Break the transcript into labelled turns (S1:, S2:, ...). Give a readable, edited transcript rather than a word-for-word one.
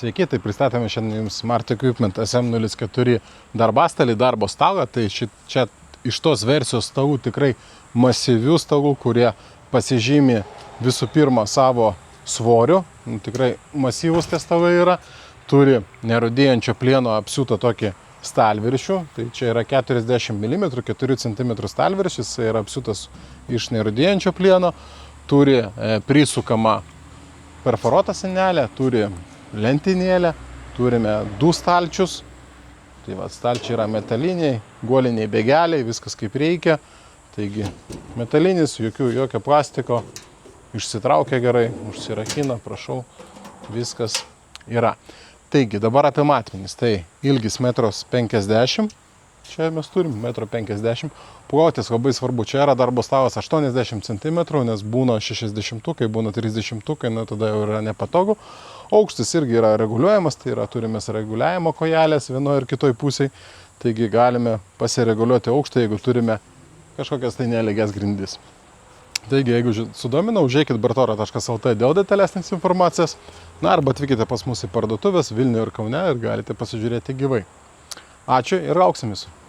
S1: Sveiki, tai pristatėme šiandien jums Smart Equipment SM04 darbastalį, darbo stalą. Tai čia iš tos versijos stalų tikrai masyvių stalų, kurie pasižymi visų pirma savo svoriu. Tikrai masyvūs tie stalai yra. Turi nerūdėjančio plieno apsiūtą tokį stalviršių. Tai čia yra 40 mm, 4 cm stalviršis, jis yra apsiūtas iš nerūdėjančio plieno. Turi prisukamą perforuotą sienelę, turi lentynėlę, turime 2 stalčius. Tai va, stalčiai yra metaliniai, guoliniai bėgeliai, viskas kaip reikia. Taigi metalinis, jokio plastiko, išsitraukia gerai, užsirakina, prašau, viskas yra. Taigi dabar apie matmenis. Tai ilgis 1,50 m. Čia mes turim 1,50 m. Plotis labai svarbu. Čia yra darbo stalas 80 cm, nes būna 60-ukai, būna 30-ukai, tada jau yra nepatogu. Aukštis irgi yra reguliuojamas, tai yra turime reguliavimo kojelės vienoje ir kitoje pusėje. Taigi galime pasireguliuoti aukštą, jeigu turime kažkokias tai nelygias grindis. Taigi, jeigu sudomina, užeikit bartora.lt dėl detalesnės informacijos. Arba atvykite pas mus į parduotuvės Vilniuje ir Kaune ir galite pasižiūrėti gyvai. Ačiū ir lauksim jūsų.